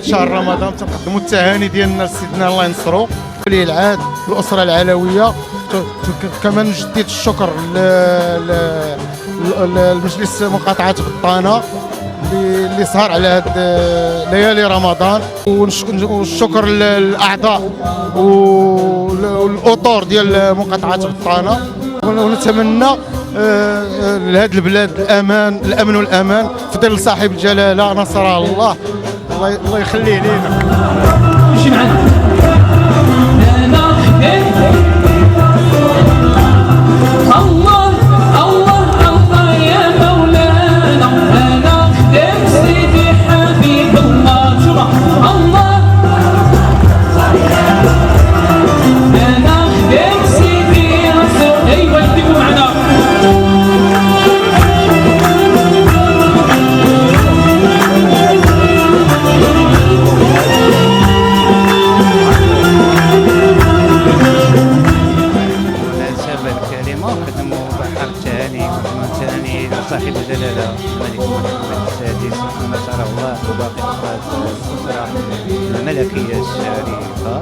شهر رمضان تنقدموا التهاني ديالنا لسيدنا الله ينصرو ولي العهد الاسره العلويه. كمان نجدد الشكر للمجلس مقاطعه بطانه اللي سهر على هاد ليالي رمضان، والشكر للاعضاء والاطر ديال مقاطعه بطانه. ونتمنى لهذه البلاد الامن والامان في ظل صاحب الجلاله نصره الله، الله يخليه لينا. مشي معنا الله الله الله يا مولانا، انا خدام سيدي حبيب الله. شوف الله انا خدام سيدي رسول. ايوا يكتبوا معنا صاحب الجلالة الملك محمد السادس نصره الله وباقي أفراد الأسرة الملكية الشريفة.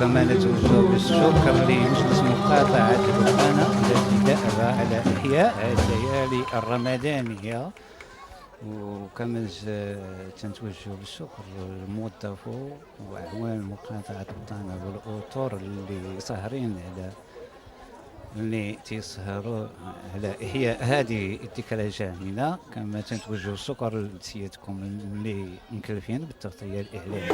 كما نتوجه بالشكر لمجلس مقاطعة بطانة الذي دأب على إحياء الليالي الرمضانية. وكما تنتوجه بالشكر للموظفو وأعوان مقاطعة بطانة والأطر اللي ساهرين على اللي تيسهروا على إحياء هذه الذكرى الجميلة. كما تنتوجه الشكر لسيادتكم اللي مكلفين بالتغطية الإعلامية.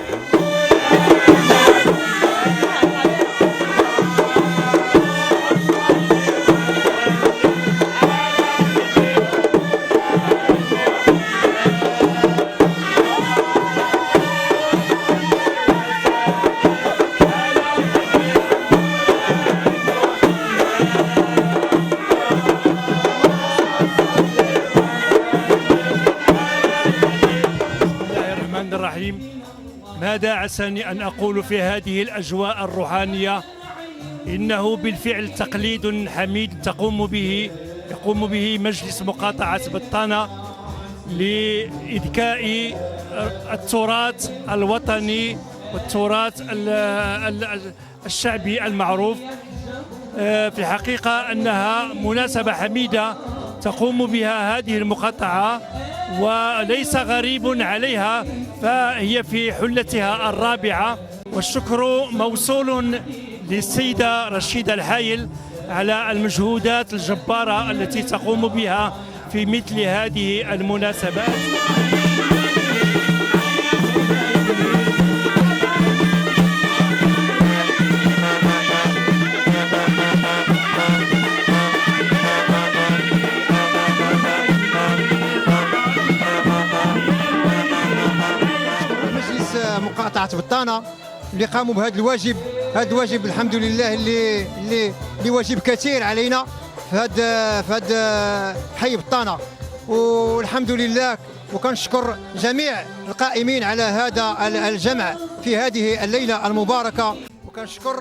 ماذا عساني أن أقول في هذه الأجواء الروحانية؟ إنه بالفعل تقليد حميد يقوم به مجلس مقاطعة بطانة لإذكاء التراث الوطني والتراث الشعبي المعروف. في الحقيقة أنها مناسبة حميدة تقوم بها هذه المقاطعة وليس غريب عليها، فهي في حلتها الرابعة. والشكر موصول للسيدة رشيدة الحايل على المجهودات الجبارة التي تقوم بها في مثل هذه المناسبات. مقاطعة بطانة اللي قاموا بهذا الواجب. هذا الواجب الحمد لله اللي واجب كثير علينا في هذا حي بطانة، والحمد لله. وكنشكر جميع القائمين على هذا الجمع في هذه الليلة المباركة. وكنشكر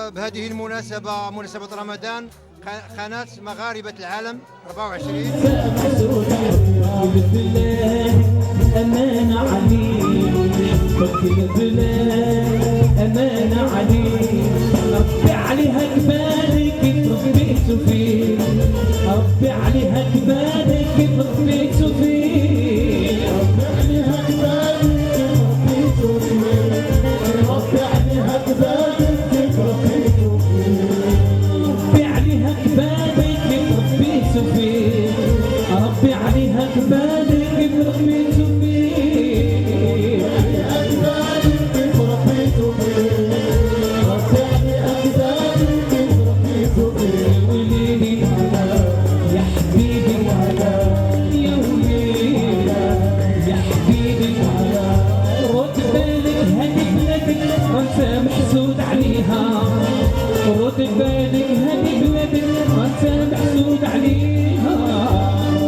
بهذه المناسبة، مناسبة رمضان، قناة مغاربة العالم 24. أمانة عليك فكر البلاد، أمانة عليك ربي عليها جبالك تربيت فيه، ربي عليها جبالك تربيت فيه، ربي عليها جبالك تربيت فيه، ربي عليها جبالك تربيت فيه، ربي عليها جبالك تربيت فيه، ربي عليها جبالك تربيت فيه. محسود عليها رد بالك، هذه بلادك وانت محسود عليها،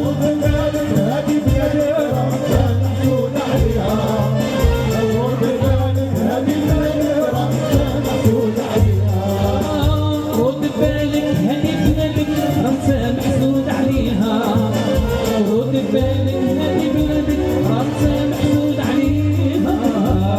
رد بالك هذه بلادك وانت محسود عليها، رد بالك هذه بلادك وانت محسود عليها، رد بالك هذه بلادك وانت محسود عليها، رد بالك هذه بلادك وانت محسود عليها.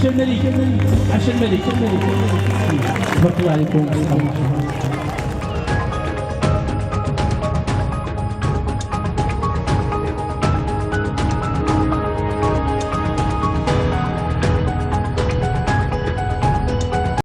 عاش الملك عاش الملك. تبارك الله عليكم.